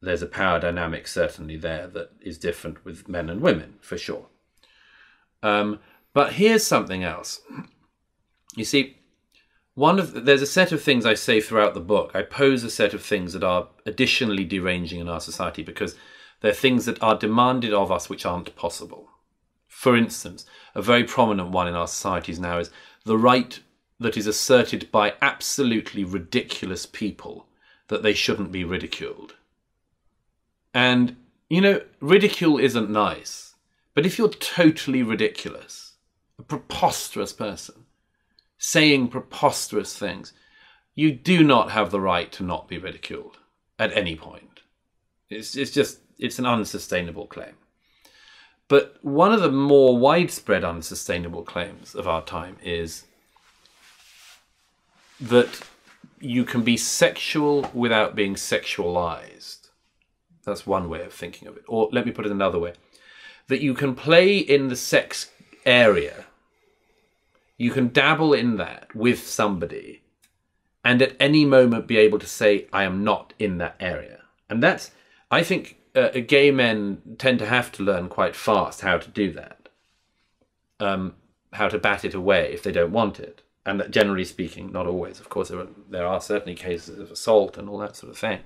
there's a power dynamic certainly there that is different with men and women, for sure. But here's something else. You see, there's a set of things I say throughout the book. I pose a set of things that are additionally deranging in our society because they're things that are demanded of us which aren't possible. For instance, a very prominent one in our societies now is the right that is asserted by absolutely ridiculous people that they shouldn't be ridiculed. And, you know, ridicule isn't nice. But if you're totally ridiculous, a preposterous person, saying preposterous things, you do not have the right to not be ridiculed at any point. It's an unsustainable claim. But one of the more widespread unsustainable claims of our time is that you can be sexual without being sexualized. That's one way of thinking of it. Or let me put it another way. That you can play in the sex area. You can dabble in that with somebody and at any moment be able to say, I am not in that area. And that's, I think, gay men tend to have to learn quite fast how to do that. How to bat it away if they don't want it. And that, generally speaking, not always. Of course, there are certainly cases of assault and all that sort of thing.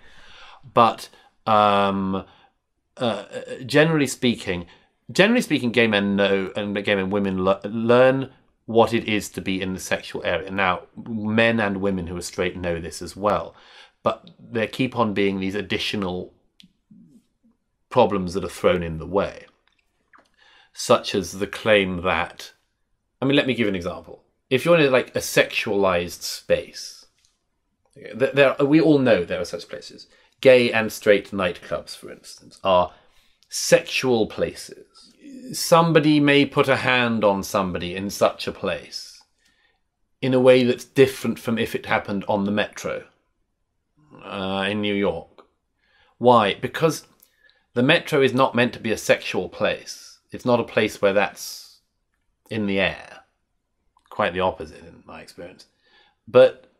But generally speaking, gay men know, and gay men and women learn what it is to be in the sexual area. Now, men and women who are straight know this as well. But there keep on being these additional problems that are thrown in the way. Such as the claim that... I mean, let me give an example. If you're in like a sexualized space, we all know there are such places. Gay and straight nightclubs, for instance, are sexual places. Somebody may put a hand on somebody in such a place in a way that's different from if it happened on the metro in New York. Why? Because the metro is not meant to be a sexual place. It's not a place where that's in the air. Quite the opposite in my experience. But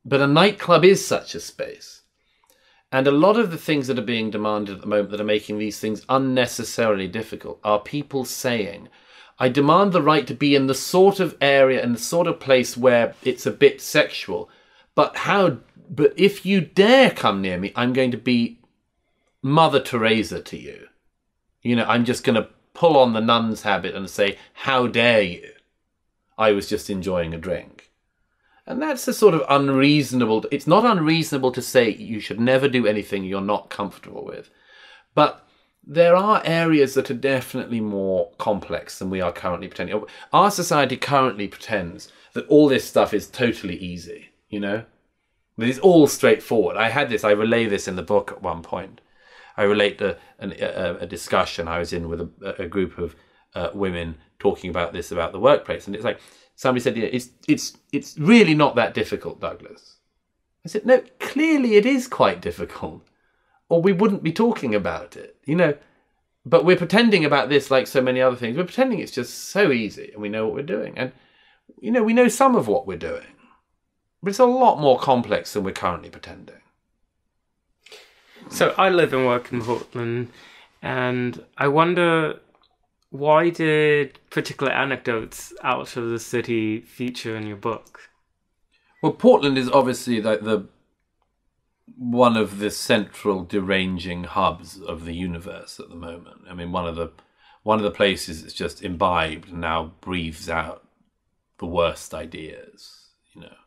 a nightclub is such a space. And a lot of the things that are being demanded at the moment that are making these things unnecessarily difficult are people saying, I demand the right to be in the sort of area and the sort of place where it's a bit sexual. But if you dare come near me, I'm going to be Mother Teresa to you. You know, I'm just going to pull on the nun's habit and say, how dare you? I was just enjoying a drink. And that's a sort of unreasonable... It's not unreasonable to say you should never do anything you're not comfortable with. But there are areas that are definitely more complex than we are currently pretending. Our society currently pretends that all this stuff is totally easy, you know? That it's all straightforward. I relay this in the book at one point. I relate a discussion I was in with a group of women talking about this, about the workplace. And it's like, somebody said, yeah, it's really not that difficult, Douglas. I said, no, clearly it is quite difficult, or we wouldn't be talking about it, you know. But we're pretending about this like so many other things. We're pretending it's just so easy and we know what we're doing. And, you know, we know some of what we're doing. But it's a lot more complex than we're currently pretending. So I live and work in Portland, and I wonder... why did particular anecdotes out of the city feature in your book? Well, Portland is obviously like one of the central deranging hubs of the universe at the moment. I mean, one of the places that's just imbibed and now breathes out the worst ideas. You know,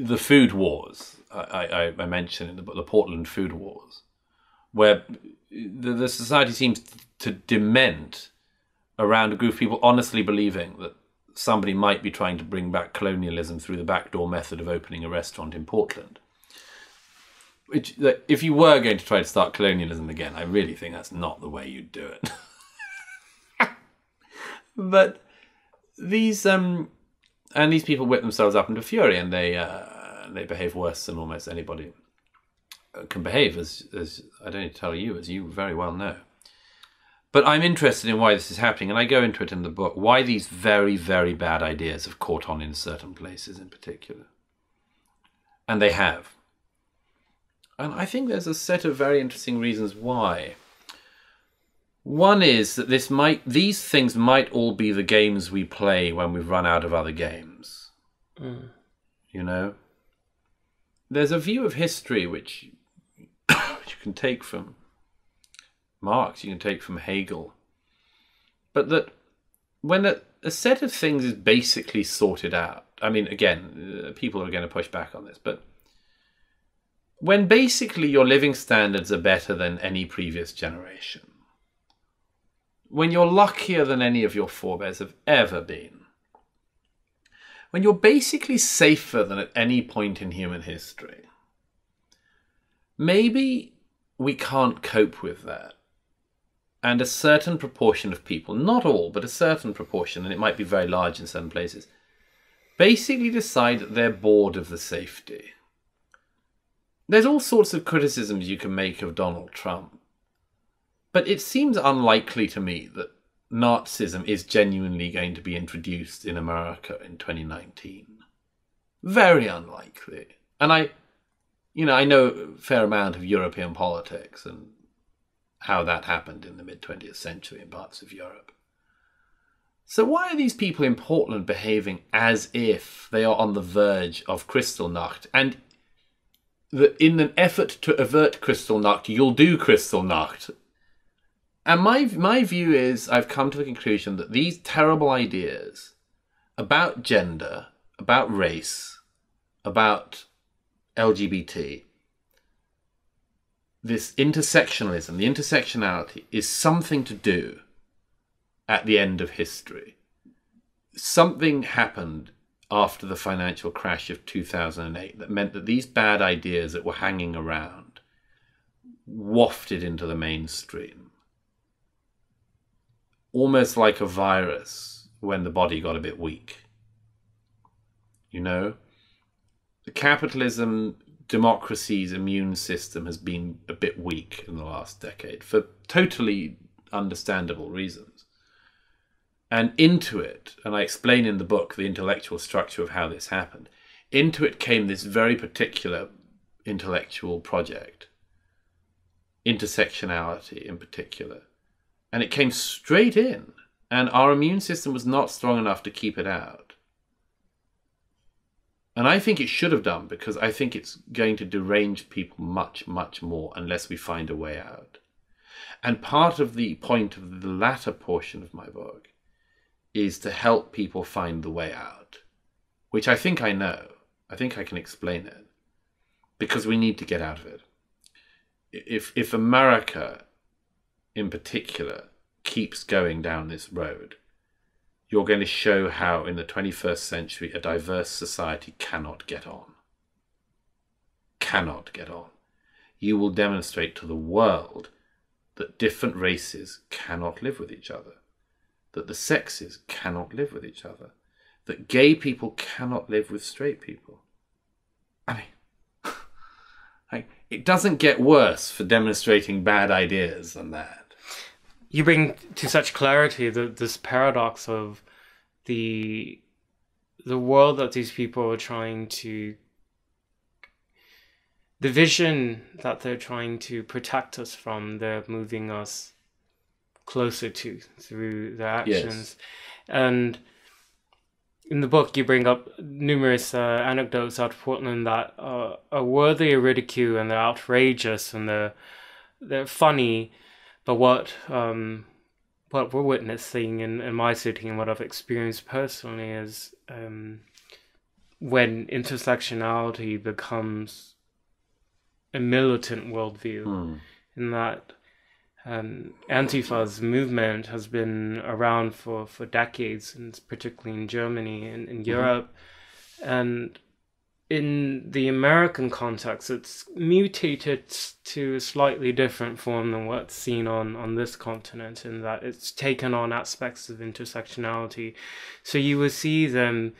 the food wars I mentioned in the book, the Portland food wars, where the society seems to dement around a group of people honestly believing that somebody might be trying to bring back colonialism through the backdoor method of opening a restaurant in Portland. Which, if you were going to try to start colonialism again, I really think that's not the way you'd do it. But these people whip themselves up into fury, and they behave worse than almost anybody can behave, as I don't need to tell you, as you very well know. But I'm interested in why this is happening, and I go into it in the book, why these very, very bad ideas have caught on in certain places in particular. And they have. And I think there's a set of very interesting reasons why. One is that these things might all be the games we play when we've run out of other games. Mm. You know? There's a view of history which you can take from Marx, you can take from Hegel, but that when a set of things is basically sorted out, I mean, again, people are going to push back on this, but when basically your living standards are better than any previous generation, when you're luckier than any of your forebears have ever been, when you're basically safer than at any point in human history, maybe we can't cope with that. And a certain proportion of people, not all, but a certain proportion, and it might be very large in certain places, basically decide that they're bored of the safety. There's all sorts of criticisms you can make of Donald Trump, but it seems unlikely to me that Nazism is genuinely going to be introduced in America in 2019. Very unlikely. And I know a fair amount of European politics and how that happened in the mid-20th century in parts of Europe. So why are these people in Portland behaving as if they are on the verge of Kristallnacht? And in an effort to avert Kristallnacht, you'll do Kristallnacht. And my view is, I've come to the conclusion that these terrible ideas about gender, about race, about LGBT, this intersectionalism, the intersectionality, is something to do at the end of history. Something happened after the financial crash of 2008 that meant that these bad ideas that were hanging around wafted into the mainstream. Almost like a virus when the body got a bit weak. You know? The capitalism, democracy's immune system has been a bit weak in the last decade for totally understandable reasons. And into it, and I explain in the book the intellectual structure of how this happened, into it came this very particular intellectual project, intersectionality in particular. And it came straight in, and our immune system was not strong enough to keep it out. And I think it should have done, because I think it's going to derange people much, much more unless we find a way out. And part of the point of the latter portion of my book is to help people find the way out, which I think I know. I think I can explain it, because we need to get out of it. If America, in particular, keeps going down this road, you're going to show how in the 21st century a diverse society cannot get on. Cannot get on. You will demonstrate to the world that different races cannot live with each other, that the sexes cannot live with each other, that gay people cannot live with straight people. I mean, it doesn't get worse for demonstrating bad ideas than that. You bring to such clarity this paradox of the world that these people are trying to, the vision that they're trying to protect us from, they're moving us closer to through their actions. Yes. And in the book, you bring up numerous anecdotes out of Portland that are worthy of ridicule, and they're outrageous, and they're funny. But what we're witnessing in my city and what I've experienced personally is when intersectionality becomes a militant worldview, in that Antifa's movement has been around for decades, and particularly in Germany and in Europe. And in the American context, it's mutated to a slightly different form than what's seen on this continent, in that it's taken on aspects of intersectionality. So you will see them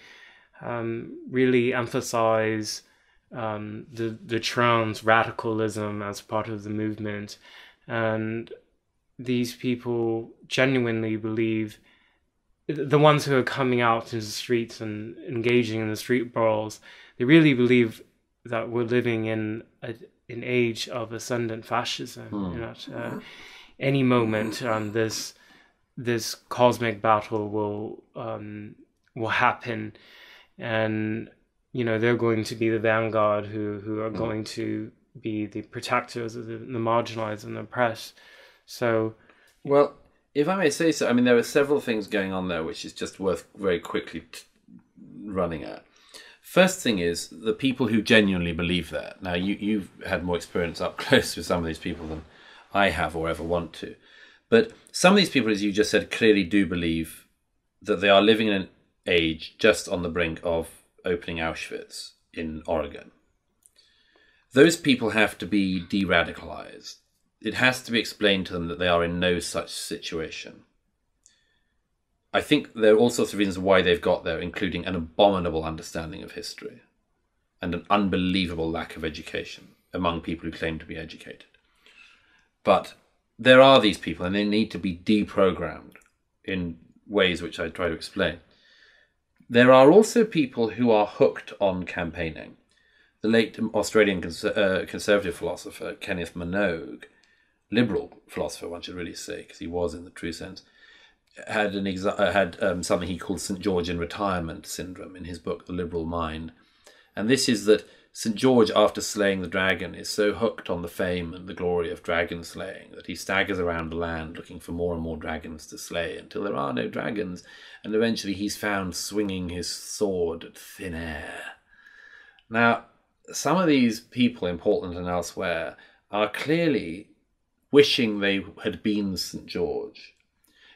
really emphasize the trans radicalism as part of the movement. And these people genuinely believe, the ones who are coming out into the streets and engaging in the street brawls, they really believe that we're living in an age of ascendant fascism. At any moment, this cosmic battle will happen, and they're going to be the vanguard who are going to be the protectors of the marginalized and the oppressed. So, well, If I may say so, I mean, there are several things going on there which is just worth very quickly running at. First thing is the people who genuinely believe that. Now, you've had more experience up close with some of these people than I have or ever want to. But some of these people, as you just said, clearly do believe that they are living in an age just on the brink of opening Auschwitz in Oregon. Those people have to be de-radicalized. It has to be explained to them that they are in no such situation. I think there are all sorts of reasons why they've got there, including an abominable understanding of history and an unbelievable lack of education among people who claim to be educated. But there are these people, and they need to be deprogrammed in ways which I try to explain. There are also people who are hooked on campaigning. The late Australian conservative philosopher Kenneth Minogue, liberal philosopher, one should really say, because he was in the true sense, had something he called St. George in retirement syndrome in his book, The Liberal Mind. And this is that St. George, after slaying the dragon, is so hooked on the fame and the glory of dragon slaying that he staggers around the land looking for more and more dragons to slay until there are no dragons, and eventually he's found swinging his sword at thin air. Now, some of these people in Portland and elsewhere are clearly wishing they had been St. George.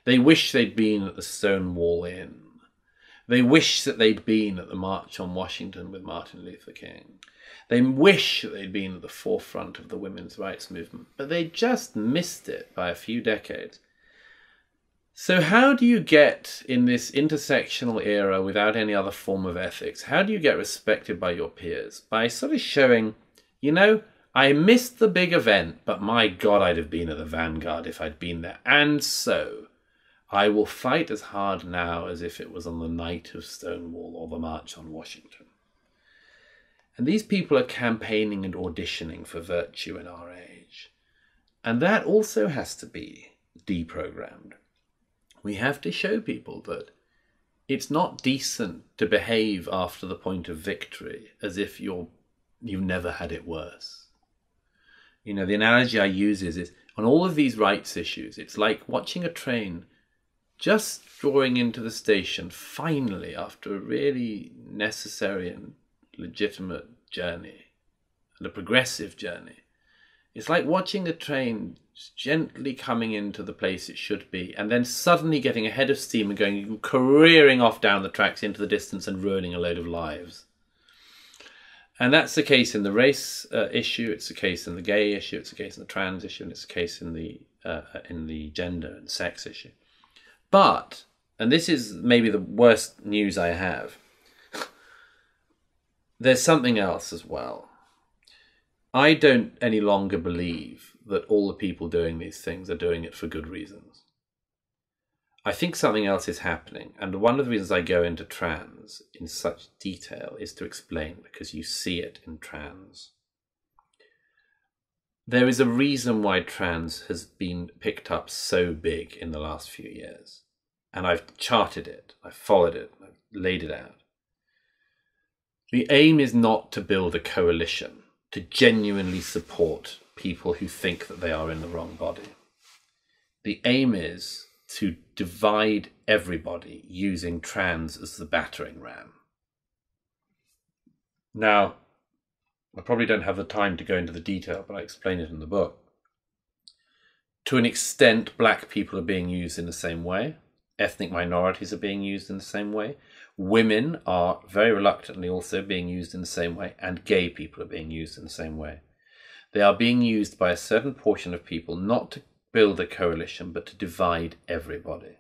They wish they'd been at the Stonewall Inn. They wish that they'd been at the March on Washington with Martin Luther King. They wish that they'd been at the forefront of the women's rights movement, but they just missed it by a few decades. So how do you get, in this intersectional era without any other form of ethics, how do you get respected by your peers? By sort of showing, you know, I missed the big event, but my God, I'd have been at the vanguard if I'd been there. And so I will fight as hard now as if it was on the night of Stonewall or the March on Washington. And these people are campaigning and auditioning for virtue in our age. And that also has to be deprogrammed. We have to show people that it's not decent to behave after the point of victory as if you've never had it worse. You know, the analogy I use is on all of these rights issues, it's like watching a train just drawing into the station finally after a really necessary and legitimate journey and a progressive journey. It's like watching a train gently coming into the place it should be and then suddenly getting ahead of steam and going careering off down the tracks into the distance and ruining a load of lives. And that's the case in the race issue, it's the case in the gay issue, it's the case in the trans issue, and it's the case in the gender and sex issue. But, and this is maybe the worst news I have, there's something else as well. I don't any longer believe that all the people doing these things are doing it for good reasons. I think something else is happening, and one of the reasons I go into trans in such detail is to explain, because you see it in trans. There is a reason why trans has been picked up so big in the last few years. And I've charted it, I've followed it, I've laid it out. The aim is not to build a coalition to genuinely support people who think that they are in the wrong body. The aim is to divide everybody using trans as the battering ram. Now, I probably don't have the time to go into the detail, but I explain it in the book. To an extent, black people are being used in the same way. Ethnic minorities are being used in the same way. Women are very reluctantly also being used in the same way, and gay people are being used in the same way. They are being used by a certain portion of people not to build a coalition, but to divide everybody,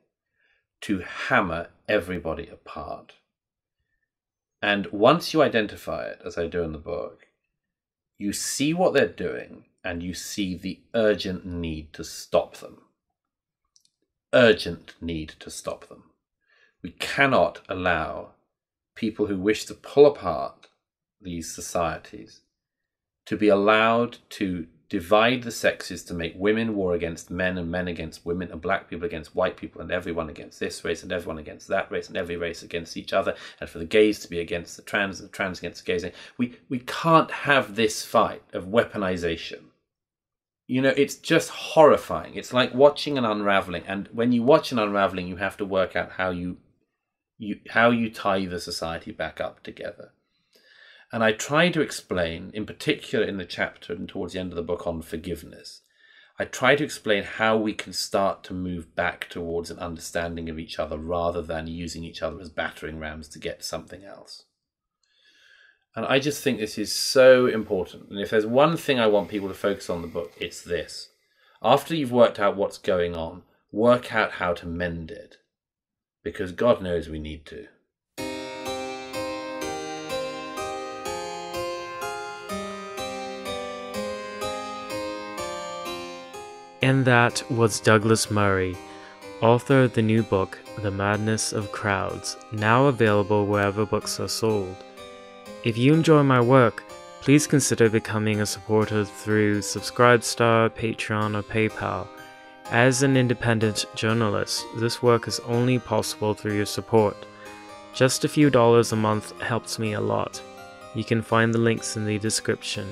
to hammer everybody apart. And once you identify it, as I do in the book, you see what they're doing and you see the urgent need to stop them. Urgent need to stop them. We cannot allow people who wish to pull apart these societies to be allowed to divide the sexes, to make women war against men and men against women and black people against white people and everyone against this race and everyone against that race and every race against each other, and for the gays to be against the trans and the trans against the gays. We can't have this fight of weaponization it's just horrifying. It's like watching an unraveling. And when you watch an unraveling, you have to work out how you tie the society back up together. And I try to explain, in particular in the chapter and towards the end of the book on forgiveness, I try to explain how we can start to move back towards an understanding of each other rather than using each other as battering rams to get something else. And I just think this is so important. And if there's one thing I want people to focus on in the book, it's this. After you've worked out what's going on, work out how to mend it. Because God knows we need to. And that was Douglas Murray, author of the new book, The Madness of Crowds, now available wherever books are sold. If you enjoy my work, please consider becoming a supporter through Subscribestar, Patreon, or PayPal. As an independent journalist, this work is only possible through your support. Just a few dollars a month helps me a lot. You can find the links in the description.